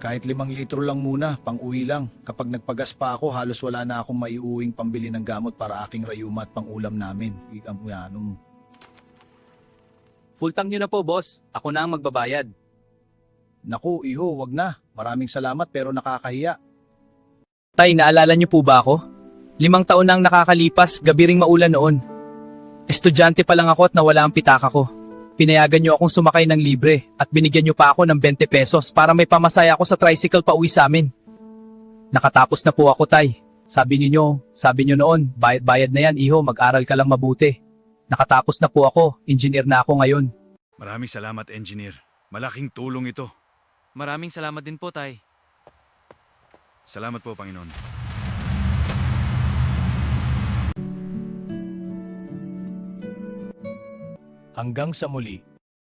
Kahit 5 litro lang muna, pang-uwi lang. Kapag nagpagas pa ako, halos wala na akong maiuwing pambili ng gamot para aking rayuma at pang-ulam namin. Full tank nyo na po, boss. Ako na ang magbabayad. Naku, iho, wag na. Maraming salamat pero nakakahiya. Tay, naalala niyo po ba ako? 5 taon na ang nakakalipas, gabi ring maulan noon. Estudyante pa lang ako at nawala ang pitaka ko. Pinayagan niyo akong sumakay ng libre at binigyan niyo pa ako ng 20 pesos para may pamasaya ako sa tricycle pa uwi sa amin. Nakatapos na po ako, Tay. Sabi niyo noon, bayad-bayad na yan, iho, mag-aral ka lang mabuti. Nakatapos na po ako, engineer na ako ngayon. Maraming salamat, engineer. Malaking tulong ito. Maraming salamat din po, Tay. Salamat po, Panginoon. Hanggang sa muli.